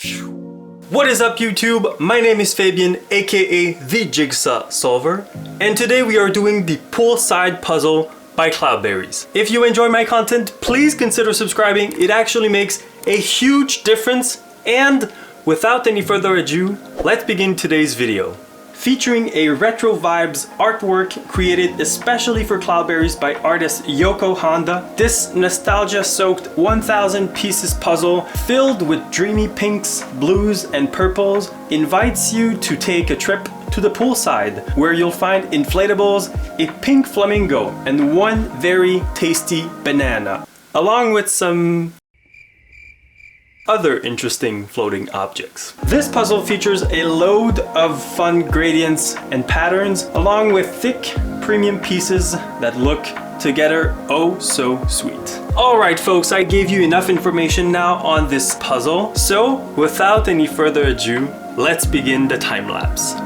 What is up YouTube? My name is Fabian, aka the Jigsaw Solver, and today we are doing the Poolside puzzle by Cloudberries. If you enjoy my content, please consider subscribing. It actually makes a huge difference, and without any further ado, let's begin today's video. Featuring a Retrovibe's artwork created especially for Cloudberries by artist Yoko, this nostalgia-soaked 1000 pieces puzzle filled with dreamy pinks, blues, and purples invites you to take a trip to the poolside, where you'll find inflatables, a pink flamingo, and one very tasty banana, along with some other interesting floating objects. This puzzle features a load of fun gradients and patterns, along with thick premium pieces that look together oh so sweet. Alright folks, I gave you enough information now on this puzzle, so without any further ado, let's begin the time lapse.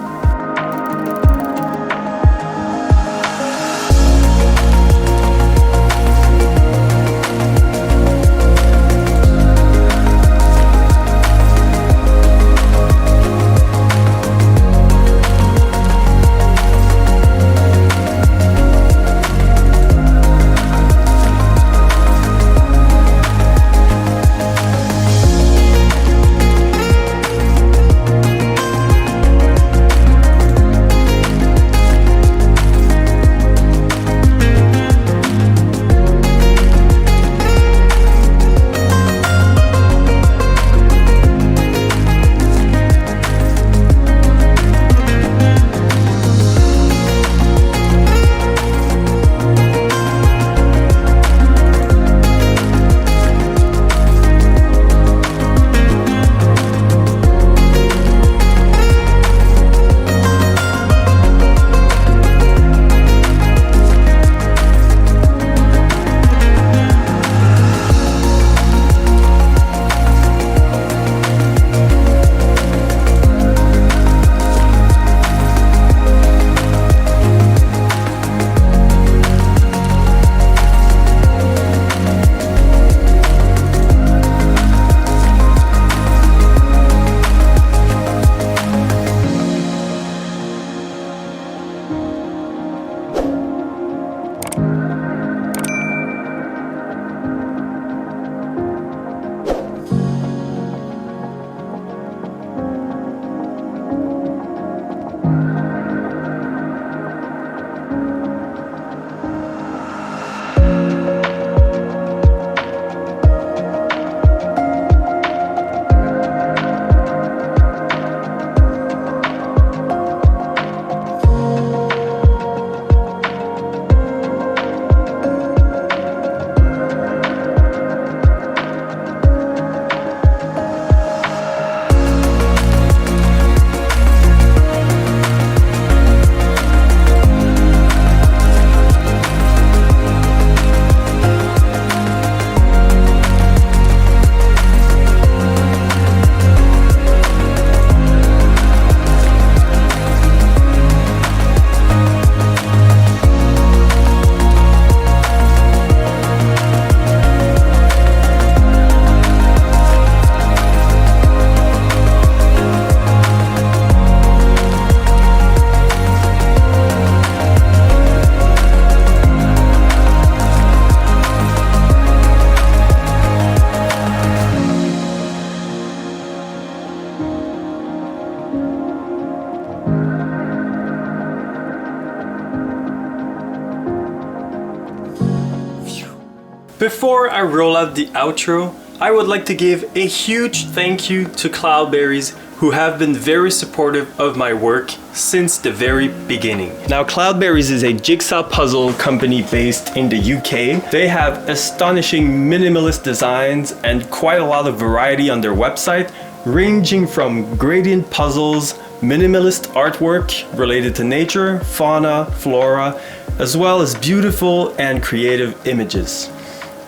Before I roll out the outro, I would like to give a huge thank you to Cloudberries, who have been very supportive of my work since the very beginning. Now, Cloudberries is a jigsaw puzzle company based in the UK. They have astonishing minimalist designs and quite a lot of variety on their website, ranging from gradient puzzles, minimalist artwork related to nature, fauna, flora, as well as beautiful and creative images.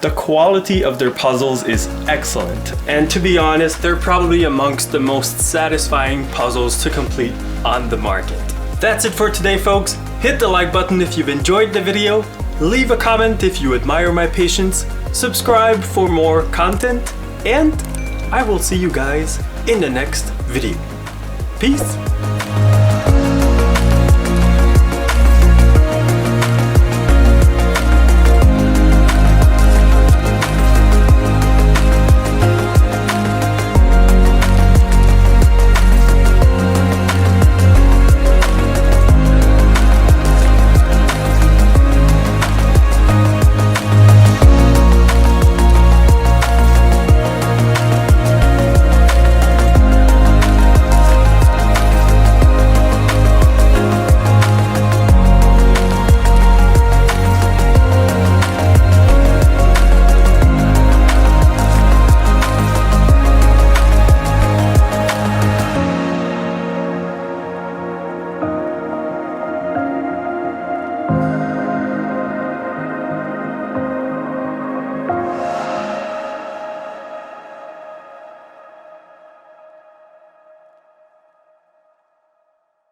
The quality of their puzzles is excellent, and to be honest, they're probably amongst the most satisfying puzzles to complete on the market. That's it for today, folks. Hit the like button if you've enjoyed the video, leave a comment if you admire my patience, subscribe for more content, and I will see you guys in the next video. Peace!